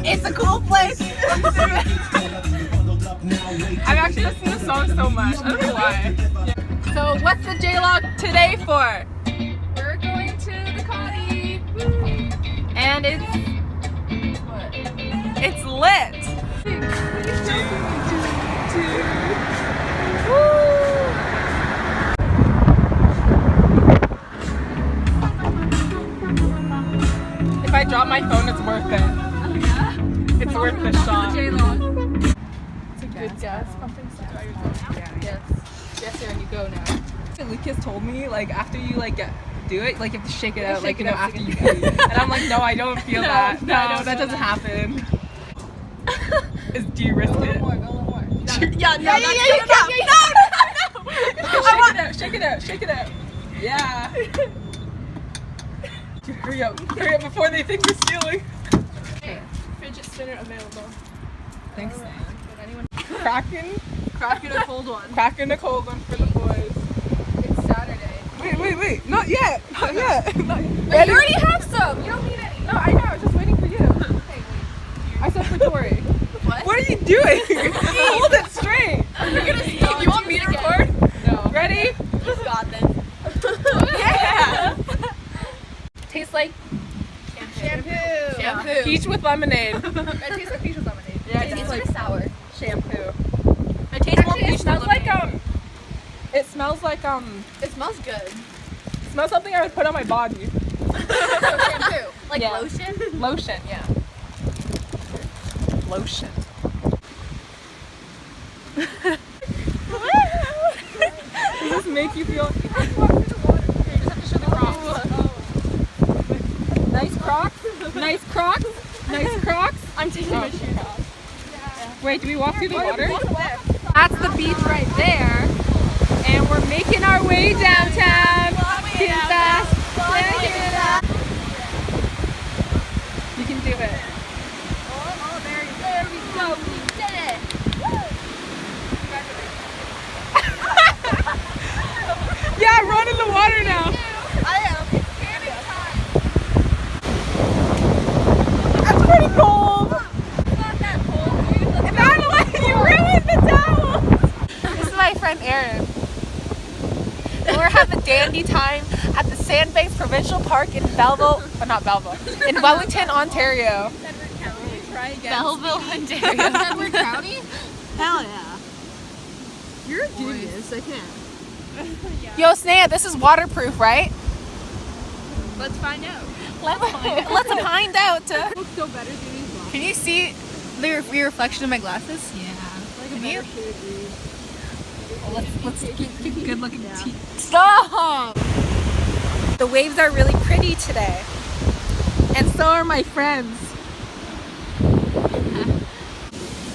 It's a cool place. I've actually listened to the song so much. I don't know why. So what's the J-Log today for? We're going to the Connie. And it's lit. If I drop my phone, it's worth it. It's worth the shot. It's a good guess. Pumping Yes. Yes, Aaron, you go now. Lucas told me, like, after you, like, do it, like, you have to shake it out, like, you know, after you pee. And I'm like, no, I don't feel that. No, that doesn't happen. Do you risk it? Yeah, no, Shake it out. Yeah. Hurry up before they think we're stealing. Hey, fidget spinner available. Thanks. Kraken A cold one. a cold one for the boys. It's Saturday. Wait, not yet. But you already have some. You don't need any. No, I know, I was just waiting for you. Hey, wait. I said for Tori. What? What are you doing? Hold it straight. You're gonna stop. You want me to record? No. Ready? Just got this. Yeah. Tastes like Shampoo. peach with lemonade. It tastes like peach with lemonade. Yeah, it tastes like sour. Shampoo. It tastes more It peach smells than like lemonade. It smells like It smells good. It smells something I would put on my body. Shampoo. Like Yeah. lotion? Lotion, yeah. Lotion. Does this make you feel? You have to walk through the water. You just have to show the Crocs. Nice Crocs. I'm taking my shoes off. Wait, do we walk through the water? That's the beach right there, and we're making our way downtown. Too fast. You can do it. Oh, there we go. We did it. Yeah, run in the water now. I am. It's panic time. That's pretty cold. It's not that cold, dude. Let's go. Madeline, you ruined the towel. This is my friend Erin. We're having a dandy time at the Sandbanks Provincial Park in in Wellington, Ontario. Edward County. Try again. Belleville, Ontario. Edward County? Hell yeah. You're a genius. I can't. Yo, Snea, this is waterproof, right? Let's find out. Let's find out. Looks so better through these blocks. Can you see The reflection of my glasses? Yeah. Like a Can better you? shade of green. let's keep good looking Yeah. teeth. Stop! The waves are really pretty today. And so are my friends.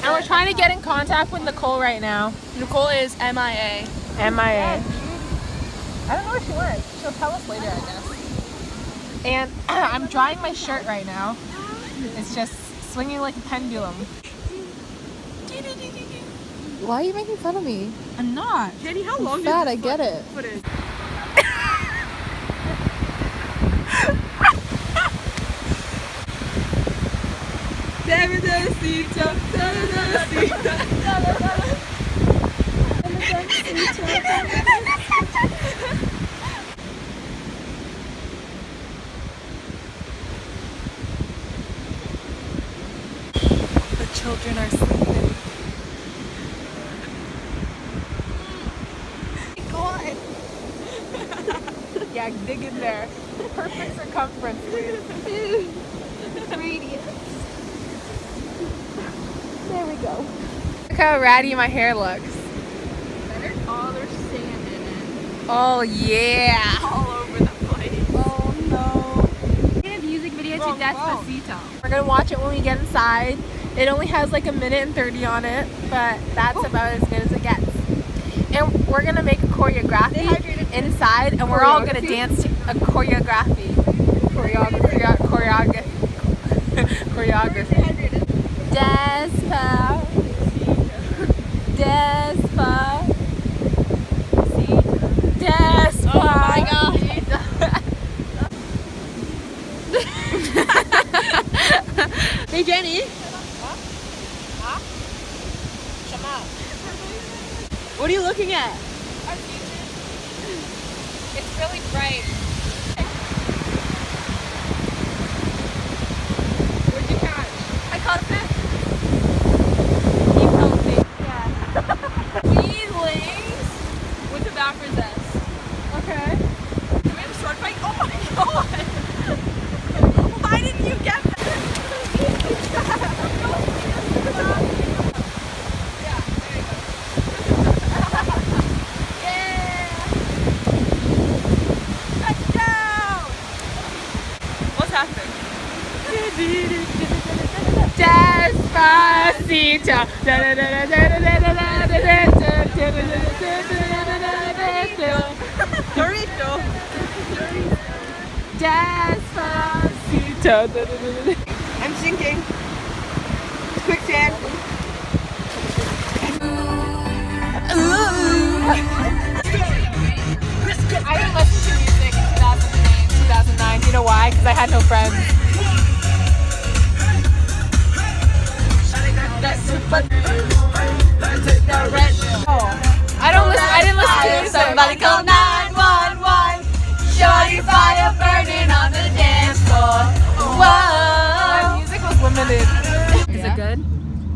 And we're trying to get in contact with Nicole right now. Nicole is MIA. MIA. I don't know where she went. She'll tell us later, I guess. And I'm drying my shirt right now. It's just swinging like a pendulum. Why are you making fun of me? I'm not. Jenny, how long Fat, I get it. footage? The children are sleeping. God. Yeah, dig in there. Perfect circumference, please. Radius. There we go. Look how ratty my hair looks. Oh, there's sand in it. Oh yeah. All over the place. Oh no. Music video Wrong to Despacito. We're gonna watch it when we get inside. It only has like 1:30 on it, but that's about as good as it gets. And we're gonna make a choreography inside, and we're all gonna dance to a choreography. Choreography. Despa. Oh my gosh. They Hey Jenny. Shut up. What are you looking at? Our future. It's really bright. What'd you catch? I caught a fish. You helped me. Yeah. Weedlings with a backwards S. Okay. Do we have a sword fight? Oh my god! Why didn't you get that? Yeah, there you go. Yeah! Touchdown! What's happening? Despacito. Dorito. Despacito. I'm sinking. Quicksand. I didn't listen to music in 2009. You know why? Because I had no friends. I didn't listen to music. Somebody call 911. Shorty fire burning on the dance floor. My Whoa. music was limited. Is it good?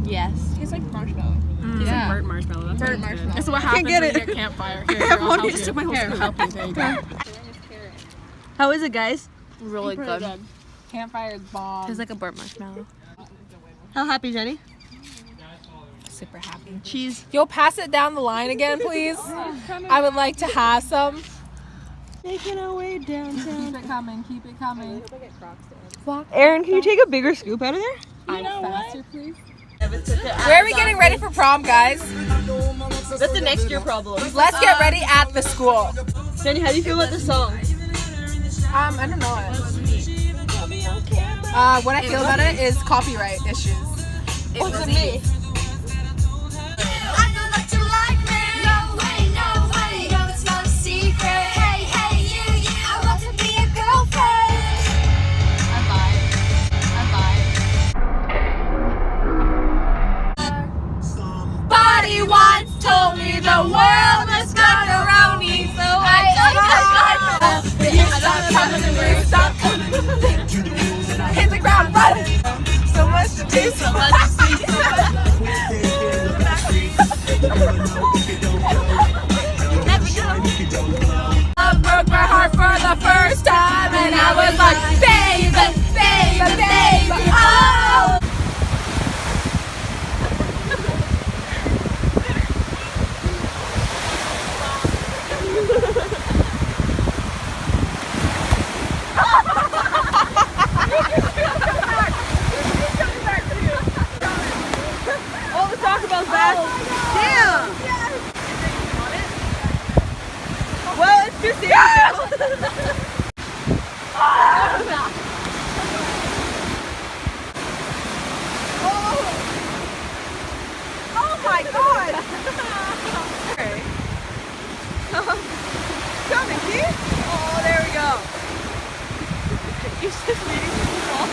Yes. Tastes like marshmallow. It's like burnt marshmallow. That's Burnt what it's good. marshmallow. That's what Can't happens get when it. you get campfire. Here, I have I'll one. help You just you. took my whole Here, spoon. help you. There you go. How is it, guys? Really good. Campfire is bomb. Tastes like a burnt marshmallow. How happy, Jenny? Super happy. Cheese. You'll pass it down the line again, please. I would like to have some. Making our way downtown. Keep it coming. Keep it coming. Aaron, can you take a bigger scoop out of there? Faster, please. Where Where are we getting ready for prom, guys? That's the next year problem. Let's get ready at the school. Jenny, how do you feel about the song? I don't know it. What I feel about it is copyright issues. What's it me? I know that you like me. No way, no way. No, it's not a secret. Hey, hey, you. I want to be a girlfriend. Somebody once told me the world is gone around me, so I stop coming to me, stop coming to me. Hit the ground running. So much to do, so much to see. I broke my heart for the first time, and I was like, baby, baby, baby, oh. All the talk about that. Damn. Well, it's too serious. Oh my god. Okay. Coming, see? Oh, there we go. You're just meeting people.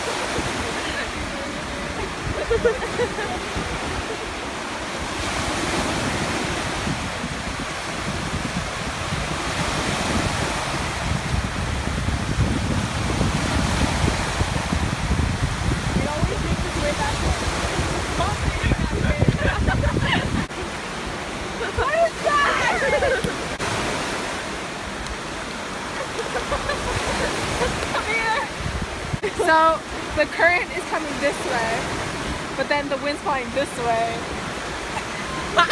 So the current is coming this way, but then the wind's blowing this way. What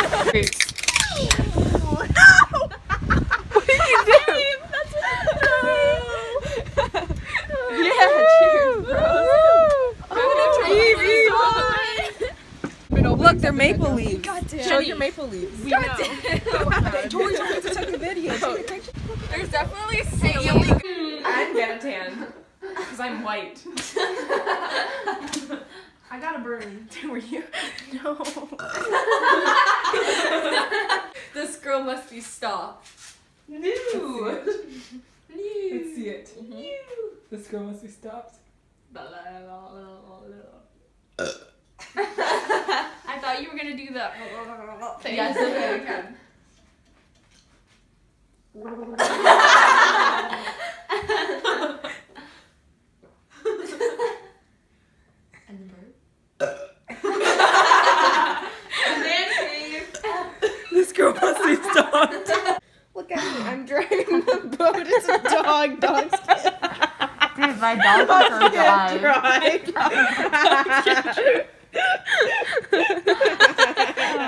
did you do? Yeah, cheers, bro. Look, they're maple leaves. Show your maple leaves. There's definitely ceiling. I'm get a tan. Because I'm white. I got a burn. Were you? No. This girl must be stopped. New. Let's see it. This girl must be stopped. that. Yes, okay, we can. And the bird. This girl must be stoned. Look at me, I'm driving the boat. It's a dog. Dogs can't Dude, my dog doesn't drive.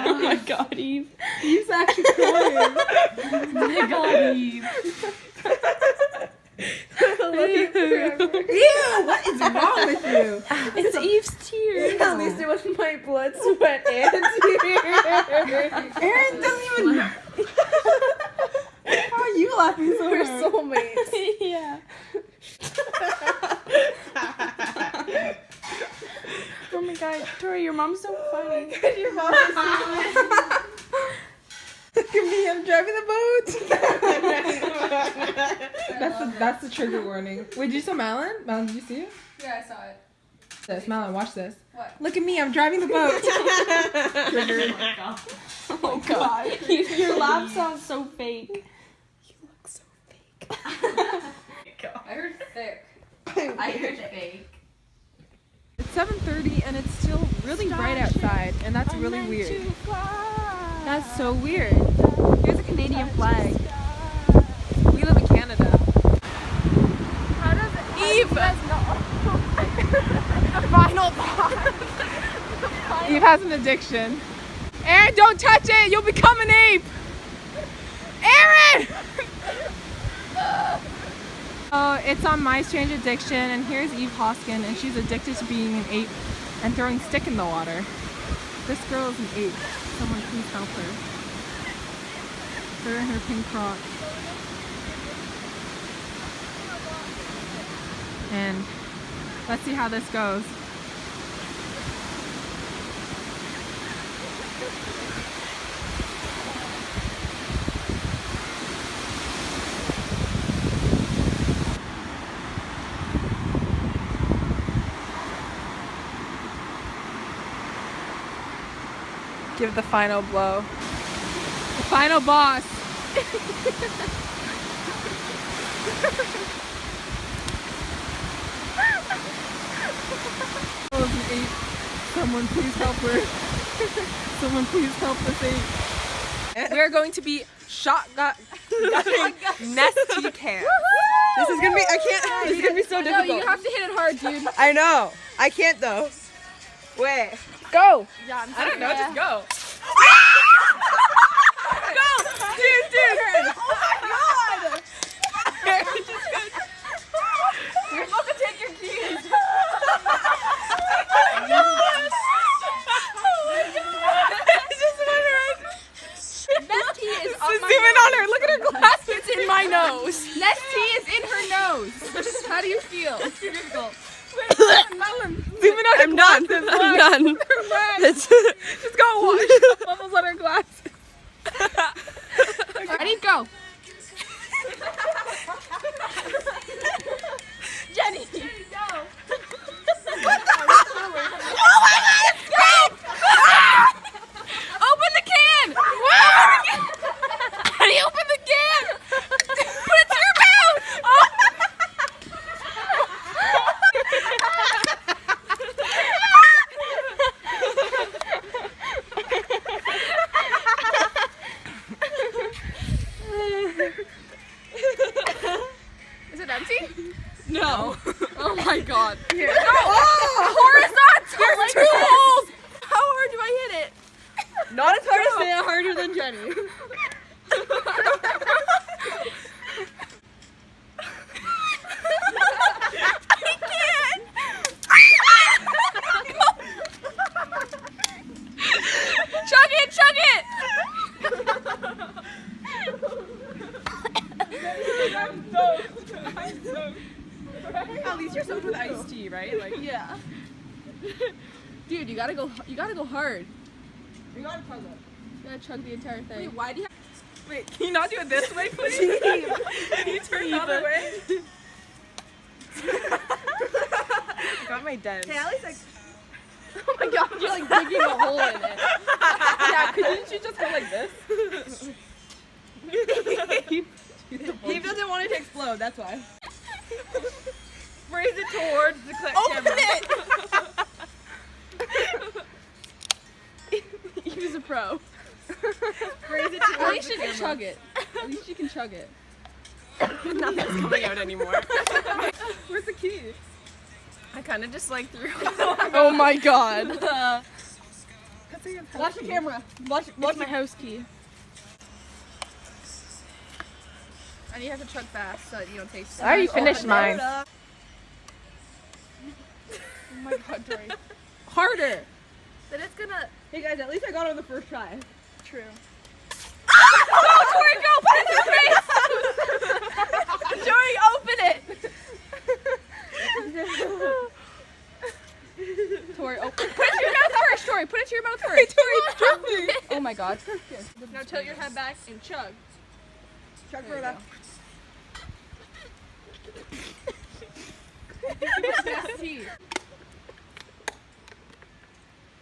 Oh my god, Eve. Eve's actually crying. Oh my god, Eve. Ew, what is wrong with you? It's Eve's tears. At least it was my blood, sweat, and tears. Aaron doesn't even. How are you laughing so hard? We're soulmates. Yeah. Oh my god, Tori, your mom's so funny. Your mom is so funny. Look at me, I'm driving the boat. That's the trigger warning. Wait, did you saw Malin? Malin, did you see it? Yeah, I saw it. This, Malin, watch this. What? Look at me, I'm driving the boat. Triggered. Oh god. Your laugh sounds so fake. You look so fake. I heard thick. I heard fake. It's 7:30 and it's still really bright outside, and that's really weird. That's so weird. Here's a Canadian flag. We live in Canada. How does it? Eve! The final boss. Eve has an addiction. Aaron, don't touch it! You'll become an ape! Aaron! Oh, it's on My Strange Addiction, and here's Eve Hoskin, and she's addicted to being an ape and throwing stick in the water. This girl is an ape. Someone please help her. Her and her pink croc. And let's see how this goes. Give the final blow. The final boss. Oh, the ape. Someone please help her. Someone please help this ape. We're going to be shotgun nesty cam. This is gonna be, I can't, this is gonna be so No, difficult. you have to hit it hard, dude. I know. I can't though. Wait. Go. I don't know, just go. Go. Dude. Oh my god! You're supposed to take your keys. Nesty is on my Zoom in on her, look at her glasses. It's in my nose. Nesty is in her nose. How do you feel? Zoom in on her glasses. I'm done. It's Just go wash bubbles on her glasses. Ready? Go. Jenny. Go. Oh my god, it's great! Open the can. How do you open the can? Put it to your mouth. Is it empty? No. Oh my god. Here. No! Horizontal! There's two holes! How hard do I hit it? Not as hard as Saya, harder than Jenny. Chug it! At least you're soaked with iced tea, right? Like, Yeah. Dude, you gotta go hard. we gotta chug it. You gotta chug the entire thing. Wait, why do you have... Wait, can you not do it this way, please? Can you turn the other way? I got my dent. Oh my god, you're like digging a hole in it. Yeah, couldn't you just go like this? He doesn't want it to explode, that's why. Raise it towards the camera. He was a pro. Raise it At towards least you can chug it. At least you can chug it. Nothing's coming out anymore. Where's the key? I kind of just like threw. Oh my god. Watch the camera. Watch my house key. And you have to chug fast so that you don't taste it. I already finished mine. Oh my god, Dory. Harder. Then it's gonna. Hey guys, at least I got it on the first try. True. Tori, go! Put it in your face! Tori, open it! Tori, open it. Put it to your mouth first, Tori. Put it to your mouth first. Tori, oh my god. Now tilt your head back and chug. Chug for that. Tea.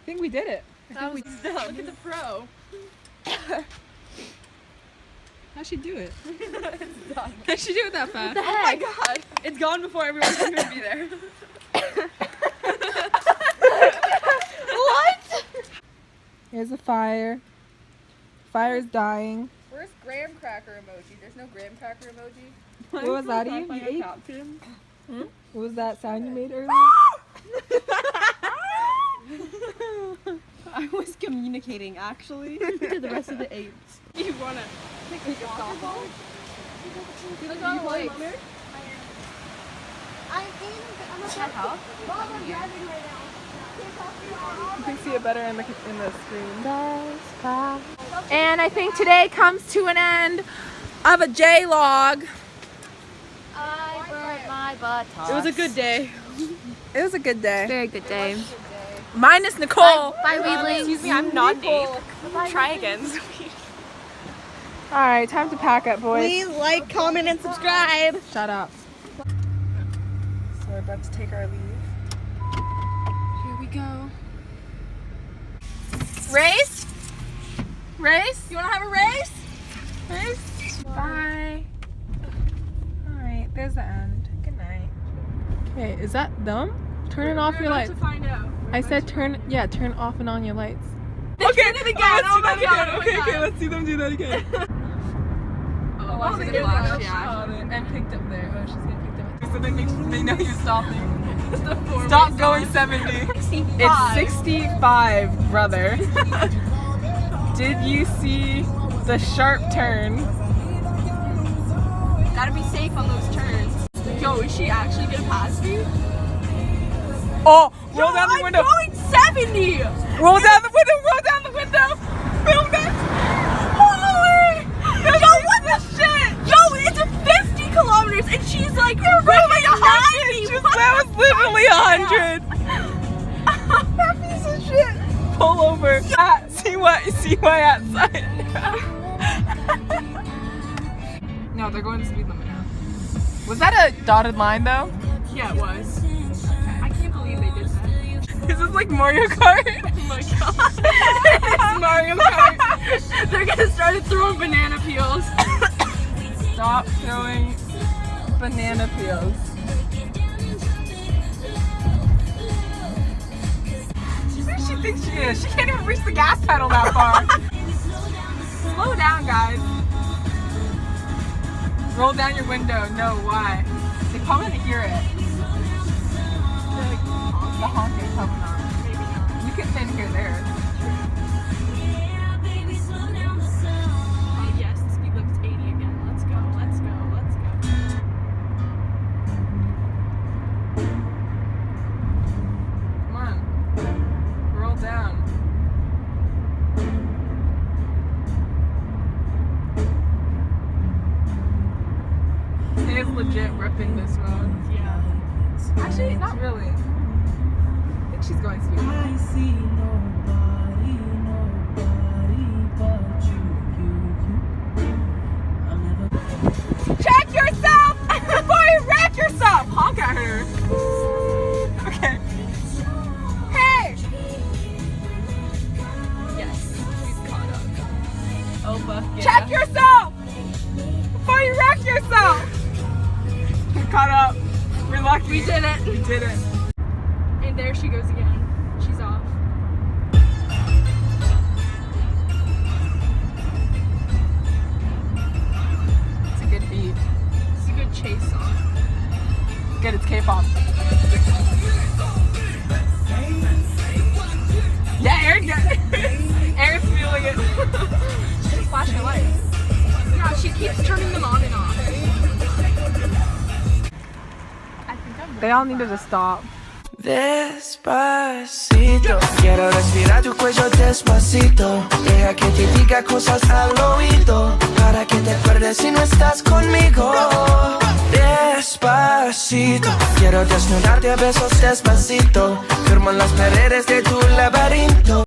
I think we did it. That was dumb. Look at the pro. How'd she do it? How'd she do it that fast? Oh my god. It's gone before everyone's going to be there. What? Here's a fire. Fire's dying. Where's graham cracker emoji? There's no graham cracker emoji. What was that, Eve? You ate? What was that sound you made earlier? I was communicating, actually, to the rest of the apes. You wanna pick a softball? Look on the legs. I'm driving right now. You can see it better in the screen. And I think today comes to an end of a J-log. I burnt my buttocks. It was a good day. It was a good day. Very good day. Minus Nicole. Bye, Weebly. Excuse me, I'm not Dave. Try again. All right, time to pack up, boys. Please like, comment, and subscribe. Shut up. So we're about to take our leave. Here we go. Race? Race? You wanna have a race? Race? Bye. All right, there's the end. Good night. Okay, is that dumb? Turn off your lights. To find out. I said turn off and on your lights. Okay, it again. Oh my god. Okay, let's see them do that again. Oh, they they did flash, flash. yeah. And picked up there. Oh, she's getting picked up. So they know you're stopping. The four-way Stop sign. going 70. It's 65, brother. Did you see the sharp turn? Gotta be safe on those turns. Yo, is she actually gonna pass me? Oh, roll down the window. I'm going 70! Roll down the window. Roll down the window. Film that. Holy! Yo, what the shit? Yo, it's a 50 kilometers and she's like right behind me! That was literally 100. That piece of shit! Pull over. See why outside. No, they're going to speed limit now. Was that a dotted line though? Yeah, it was. I can't believe they did that. Is this like Mario Kart? Oh my god. It's Mario Kart. They're gonna start throwing banana peels. Stop throwing banana peels. Who does she think she is? She can't even reach the gas pedal that far. Slow down, guys. Roll down your window. No, why? They probably didn't hear it. The honking coming on. Maybe not. You can then hear theirs. Oh yes, the speed limit's 80 again. Let's go, let's go, let's go. Come on. Roll down. It is legit ripping this road. Yeah. Actually, not really. I think she's going speed. I see nobody but you. I'm never. Check yourself before you wreck yourself! Honk at her. Okay. Hey! Yes. We did it. We did it. And there she goes again. She's off. It's a good beat. It's a good chase song. Good, it's K-pop. Yeah, Aaron, Aaron's feeling it. She's flashing lights. Yeah, she keeps turning them on and off. They all needed to stop. Despacito, quiero respirar tu cuello despacito. Deja que te diga cosas al oído, para que te acuerdes si no estás conmigo. Despacito, quiero desnudarte a besos despacito. Firmo en las paredes de tu laberinto.